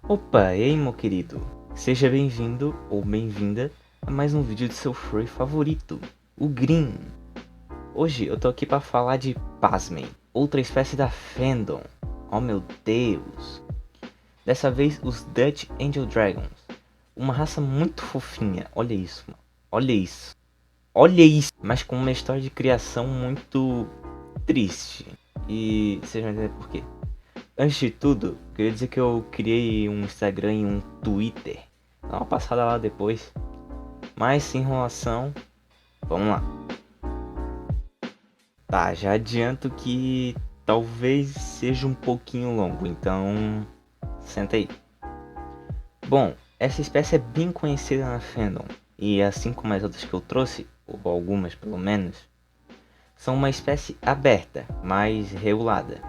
Opa, e aí meu querido? Seja bem-vindo ou bem-vinda a mais um vídeo de seu furry favorito, o Green. Hoje eu tô aqui pra falar de, pasmem, outra espécie da fandom. Oh meu Deus! Dessa vez os Dutch Angel Dragons. Uma raça muito fofinha, olha isso, mano. Olha isso. Olha isso! Mas com uma história de criação muito triste. E vocês vão entender por quê. Antes de tudo, queria dizer que eu criei um Instagram e um Twitter. Dá uma passada lá depois. Mas sem enrolação, vamos lá. Tá, já adianto que talvez seja um pouquinho longo, então senta aí. Bom, essa espécie é bem conhecida na fandom, e assim como as outras que eu trouxe, ou algumas pelo menos, são uma espécie aberta, mais regulada,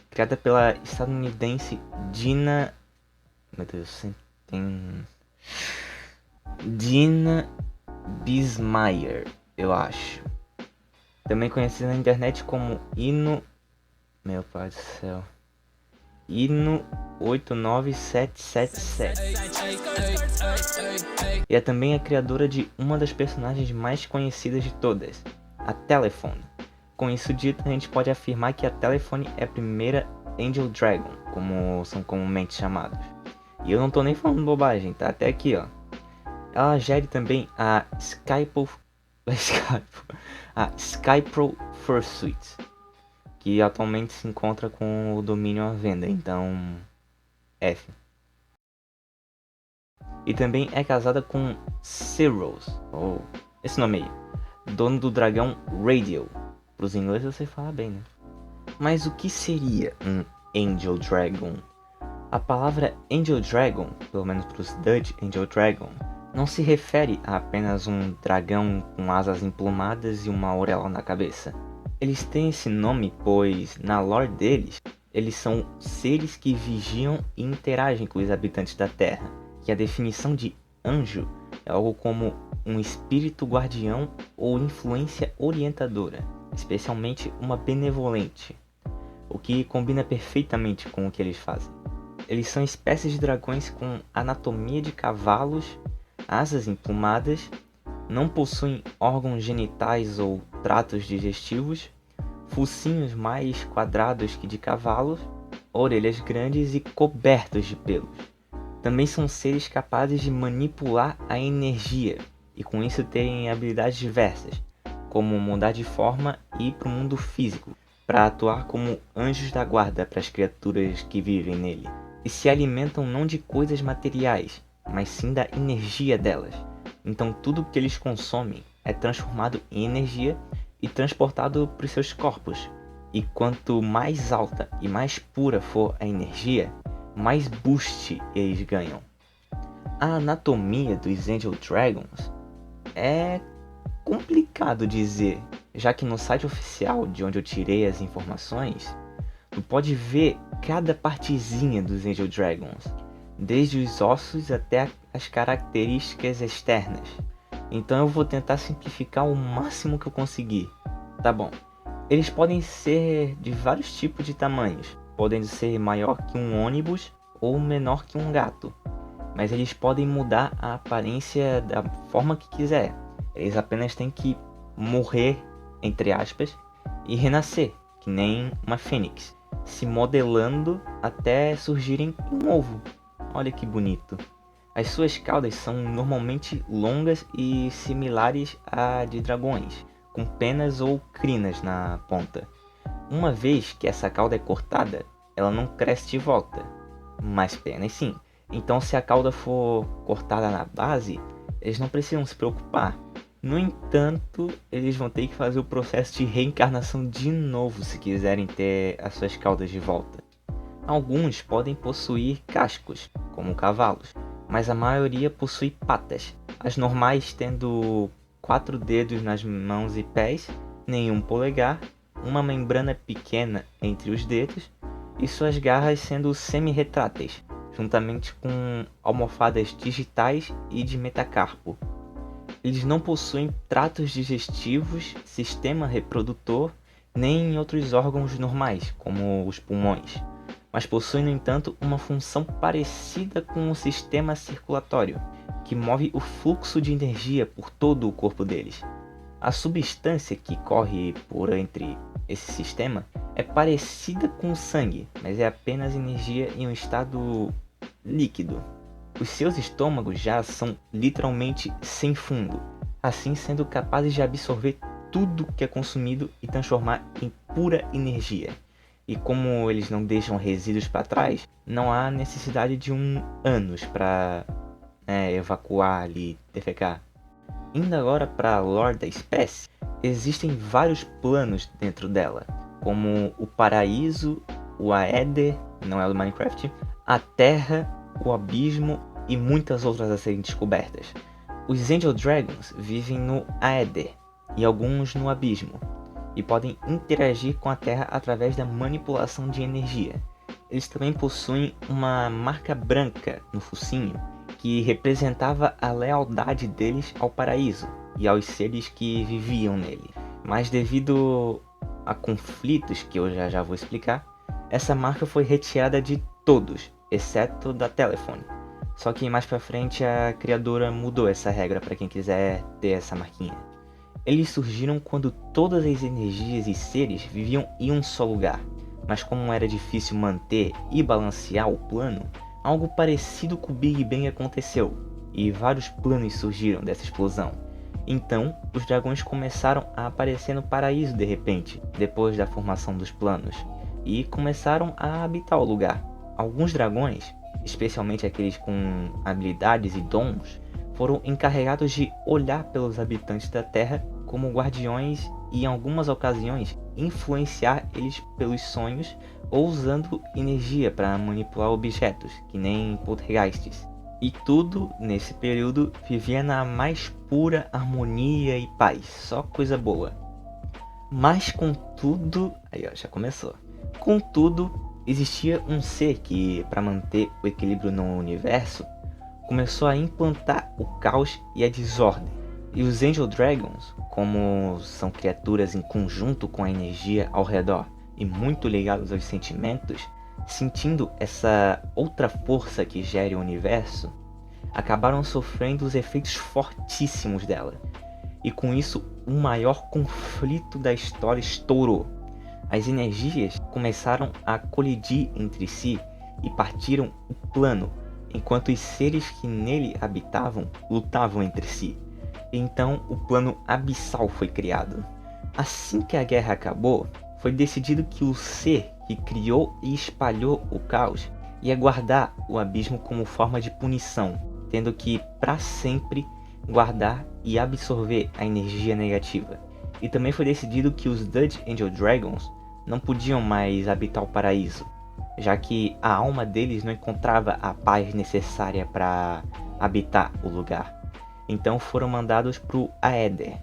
criada pela estadunidense Dina... Meu Deus, tem... Dina Bismayer, eu acho. Também conhecida na internet como Inu... Meu pai do céu. Inu 89777. E é também a criadora de uma das personagens mais conhecidas de todas, a Telephone. Com isso dito, a gente pode afirmar que a Telephone é a primeira Angel Dragon, como são comumente chamados. E eu não tô nem falando bobagem, tá? Até aqui, ó. Ela gere também a Skypro Fursuit, que atualmente se encontra com o domínio à venda, então F. E também é casada com Ceros, ou esse nome aí, dono do dragão Radio. Para os ingleses você fala bem, né? Mas o que seria um Angel Dragon? A palavra Angel Dragon, pelo menos para os Dutch Angel Dragon, não se refere a apenas um dragão com asas emplumadas e uma auréola na cabeça. Eles têm esse nome pois, na lore deles, eles são seres que vigiam e interagem com os habitantes da Terra, que a definição de anjo é algo como um espírito guardião ou influência orientadora, especialmente uma benevolente, o que combina perfeitamente com o que eles fazem. Eles são espécies de dragões com anatomia de cavalos, asas emplumadas, não possuem órgãos genitais ou tratos digestivos, focinhos mais quadrados que de cavalos, orelhas grandes e cobertos de pelos. Também são seres capazes de manipular a energia e com isso terem habilidades diversas, como mudar de forma e ir para o mundo físico, para atuar como anjos da guarda para as criaturas que vivem nele. E se alimentam não de coisas materiais, mas sim da energia delas. Então tudo que eles consomem é transformado em energia e transportado para os seus corpos. E quanto mais alta e mais pura for a energia, mais boost eles ganham. A anatomia dos Angel Dragons é complicado dizer, já que no site oficial de onde eu tirei as informações, tu pode ver cada partezinha dos Angel Dragons, desde os ossos até as características externas. Então eu vou tentar simplificar o máximo que eu conseguir. Tá bom. Eles podem ser de vários tipos de tamanhos, podendo ser maior que um ônibus ou menor que um gato. Mas eles podem mudar a aparência da forma que quiser. Eles apenas têm que morrer, entre aspas, e renascer, que nem uma fênix, se modelando até surgirem um ovo. Olha que bonito. As suas caudas são normalmente longas e similares à de dragões, com penas ou crinas na ponta. Uma vez que essa cauda é cortada, ela não cresce de volta, mas penas sim. Então se a cauda for cortada na base, eles não precisam se preocupar. No entanto, eles vão ter que fazer o processo de reencarnação de novo se quiserem ter as suas caudas de volta. Alguns podem possuir cascos, como cavalos, mas a maioria possui patas, as normais tendo 4 dedos nas mãos e pés, nenhum polegar, uma membrana pequena entre os dedos e suas garras sendo semi-retráteis, juntamente com almofadas digitais e de metacarpo. Eles não possuem tratos digestivos, sistema reprodutor, nem outros órgãos normais, como os pulmões, mas possuem, no entanto, uma função parecida com o sistema circulatório, que move o fluxo de energia por todo o corpo deles. A substância que corre por entre esse sistema é parecida com o sangue, mas é apenas energia em um estado líquido. Os seus estômagos já são literalmente sem fundo, assim sendo capazes de absorver tudo que é consumido e transformar em pura energia. E como eles não deixam resíduos para trás, não há necessidade de um ânus para evacuar ali, defecar. Indo agora para a lore da espécie, existem vários planos dentro dela, como o paraíso, o Aether, não é o do Minecraft, a Terra, o Abismo e muitas outras a serem descobertas. Os Angel Dragons vivem no Aether e alguns no Abismo, e podem interagir com a Terra através da manipulação de energia. Eles também possuem uma marca branca no focinho, que representava a lealdade deles ao paraíso e aos seres que viviam nele. Mas devido a conflitos que eu já vou explicar, essa marca foi retirada de todos, exceto da Telephone. Só que mais pra frente a criadora mudou essa regra para quem quiser ter essa marquinha. Eles surgiram quando todas as energias e seres viviam em um só lugar, mas como era difícil manter e balancear o plano, algo parecido com o Big Bang aconteceu, e vários planos surgiram dessa explosão. Então, os dragões começaram a aparecer no paraíso de repente, depois da formação dos planos, e começaram a habitar o lugar. Alguns dragões, especialmente aqueles com habilidades e dons, foram encarregados de olhar pelos habitantes da Terra como guardiões e, em algumas ocasiões, influenciar eles pelos sonhos ou usando energia para manipular objetos, que nem poltergeists. E tudo, nesse período, vivia na mais pura harmonia e paz, só coisa boa. Mas contudo, aí ó, já começou. Contudo, existia um ser que, para manter o equilíbrio no universo, começou a implantar o caos e a desordem. E os Angel Dragons, como são criaturas em conjunto com a energia ao redor e muito ligados aos sentimentos, sentindo essa outra força que gera o universo, acabaram sofrendo os efeitos fortíssimos dela. E com isso, o maior conflito da história estourou. As energias começaram a colidir entre si e partiram o plano, enquanto os seres que nele habitavam lutavam entre si. Então o plano abissal foi criado. Assim que a guerra acabou, foi decidido que o ser que criou e espalhou o caos ia guardar o abismo como forma de punição, tendo que, para sempre, guardar e absorver a energia negativa. E também foi decidido que os Dutch Angel Dragons não podiam mais habitar o paraíso, já que a alma deles não encontrava a paz necessária para habitar o lugar. Então foram mandados para o Aether.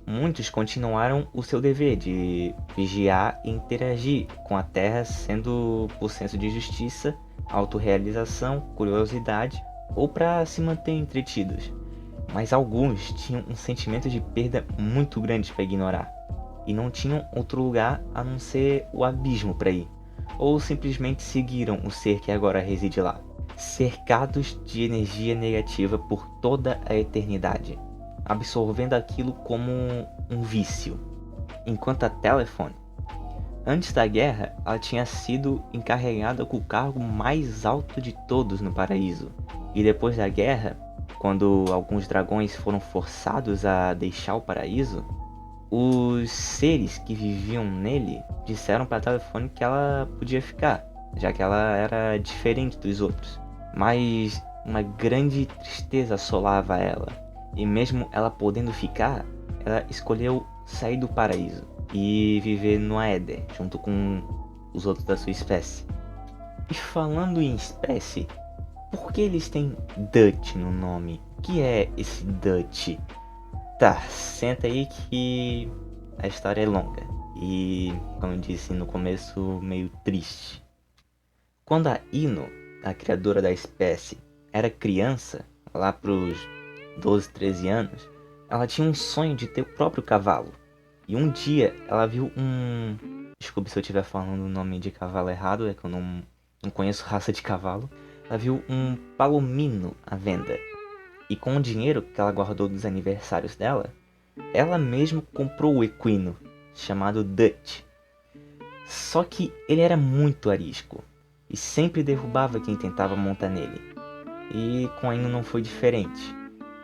Muitos continuaram o seu dever de vigiar e interagir com a Terra, sendo por senso de justiça, autorrealização, curiosidade ou para se manter entretidos. Mas alguns tinham um sentimento de perda muito grande para ignorar, e não tinham outro lugar a não ser o abismo para ir, ou simplesmente seguiram o ser que agora reside lá, cercados de energia negativa por toda a eternidade, absorvendo aquilo como um vício. Enquanto a Telephone, antes da guerra, ela tinha sido encarregada com o cargo mais alto de todos no paraíso, e depois da guerra, quando alguns dragões foram forçados a deixar o paraíso, os seres que viviam nele disseram para a Telephone que ela podia ficar, já que ela era diferente dos outros. Mas uma grande tristeza assolava ela, e mesmo ela podendo ficar, ela escolheu sair do paraíso e viver no Aether, junto com os outros da sua espécie. E falando em espécie, por que eles têm Dutch no nome? O que é esse Dutch? Tá, senta aí que a história é longa e, como eu disse no começo, meio triste. Quando a Ino, a criadora da espécie, era criança, lá pros 12, 13 anos, ela tinha um sonho de ter o próprio cavalo. E um dia ela viu um... Desculpe se eu estiver falando o nome de cavalo errado, é que eu não não conheço raça de cavalo, ela viu um palomino à venda. E com o dinheiro que ela guardou dos aniversários dela, ela mesma comprou o equino, chamado Dutch. Só que ele era muito arisco e sempre derrubava quem tentava montar nele. E com a Ino não foi diferente,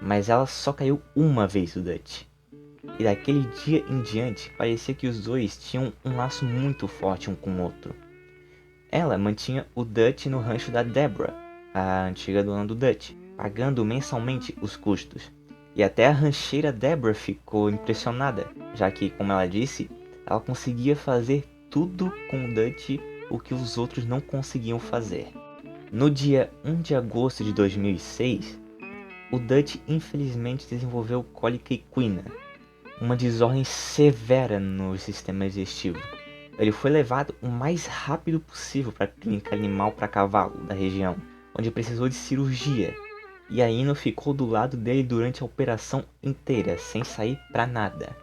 mas ela só caiu uma vez do Dutch. E daquele dia em diante, parecia que os dois tinham um laço muito forte um com o outro. Ela mantinha o Dutch no rancho da Deborah, a antiga dona do Dutch, pagando mensalmente os custos. E até a rancheira Deborah ficou impressionada, já que, como ela disse, ela conseguia fazer tudo com o Dutch o que os outros não conseguiam fazer. No dia 1 de agosto de 2006, o Dutch infelizmente desenvolveu cólica equina, uma desordem severa no sistema digestivo. Ele foi levado o mais rápido possível para a clínica animal para cavalo da região, onde precisou de cirurgia. E a Ino ficou do lado dele durante a operação inteira, sem sair para nada.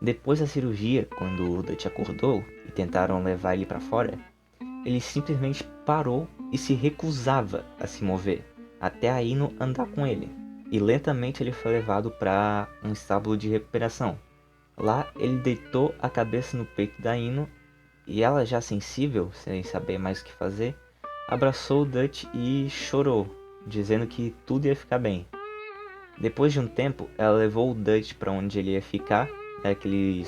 Depois da cirurgia, quando o Dutch acordou e tentaram levar ele para fora, ele simplesmente parou e se recusava a se mover, até a Ino andar com ele. E lentamente ele foi levado para um estábulo de recuperação. Lá ele deitou a cabeça no peito da Ino e ela, já sensível, sem saber mais o que fazer, abraçou o Dutch e chorou, dizendo que tudo ia ficar bem. Depois de um tempo, ela levou o Dutch para onde ele ia ficar, naquele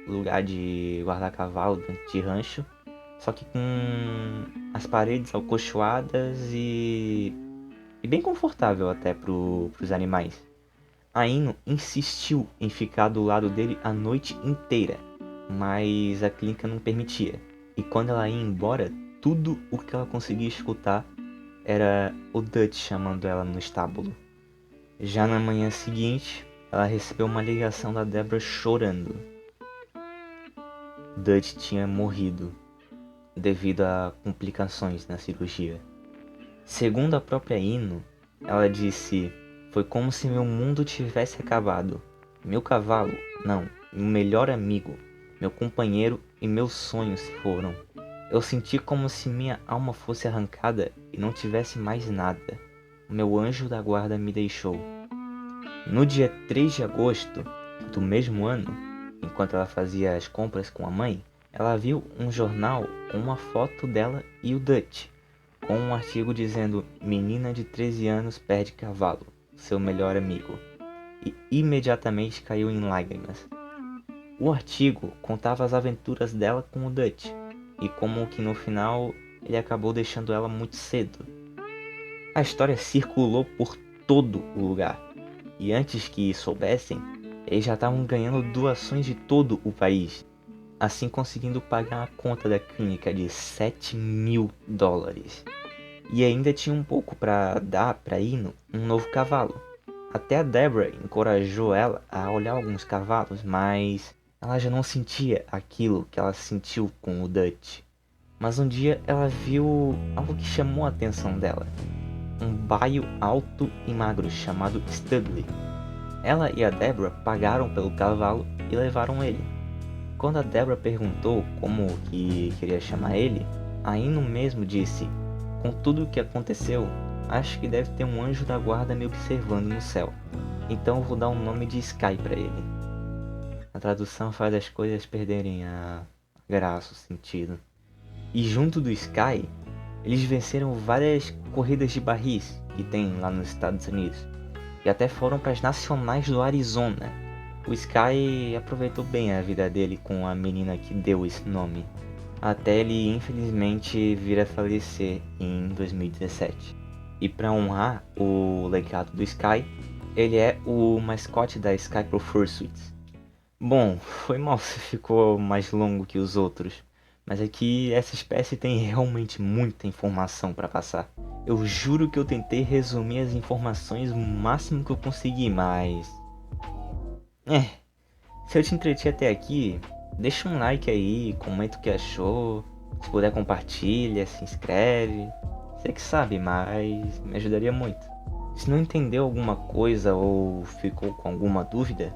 lugar de guardar cavalo de rancho, só que com as paredes acolchoadas e bem confortável até para os animais. A Ino insistiu em ficar do lado dele a noite inteira, mas a clínica não permitia. E quando ela ia embora, tudo o que ela conseguia escutar era o Dutch chamando ela no estábulo. Já na manhã seguinte, ela recebeu uma ligação da Deborah chorando. Dutch tinha morrido devido a complicações na cirurgia. Segundo a própria Ino, ela disse: "Foi como se meu mundo tivesse acabado. Meu cavalo, não, meu melhor amigo, meu companheiro e meus sonhos se foram. Eu senti como se minha alma fosse arrancada e não tivesse mais nada. O meu anjo da guarda me deixou." No dia 3 de agosto do mesmo ano, enquanto ela fazia as compras com a mãe, ela viu um jornal com uma foto dela e o Dutch, com um artigo dizendo: "Menina de 13 anos perde cavalo, seu melhor amigo." E imediatamente caiu em lágrimas. O artigo contava as aventuras dela com o Dutch, e como que no final ele acabou deixando ela muito cedo. A história circulou por todo o lugar, e antes que soubessem, eles já estavam ganhando doações de todo o país, assim conseguindo pagar a conta da clínica de $7.000. E ainda tinha um pouco para dar para Ino um novo cavalo. Até a Deborah encorajou ela a olhar alguns cavalos, mas ela já não sentia aquilo que ela sentiu com o Dutch. Mas um dia ela viu algo que chamou a atenção dela. Um baio alto e magro chamado Studley. Ela e a Deborah pagaram pelo cavalo e levaram ele. Quando a Deborah perguntou como que queria chamar ele, a Ino mesmo disse: "Com tudo o que aconteceu, acho que deve ter um anjo da guarda me observando no céu. Então eu vou dar um nome de Sky para ele." A tradução faz as coisas perderem a graça, o sentido. E junto do Sky, eles venceram várias corridas de barris que tem lá nos Estados Unidos. E até foram para as nacionais do Arizona. O Sky aproveitou bem a vida dele com a menina que deu esse nome, até ele infelizmente vir a falecer em 2017. E para honrar o legado do Sky, ele é o mascote da Sky Pro Fursuits. Bom, foi mal se ficou mais longo que os outros, mas é que essa espécie tem realmente muita informação para passar. Eu juro que eu tentei resumir as informações o máximo que eu consegui, mas... se eu te entreti até aqui, deixa um like aí, comenta o que achou, se puder compartilha, se inscreve, você que sabe, mas me ajudaria muito. Se não entendeu alguma coisa ou ficou com alguma dúvida,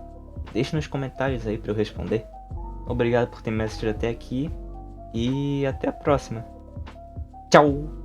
deixa nos comentários aí para eu responder. Obrigado por ter me assistido até aqui e até a próxima. Tchau!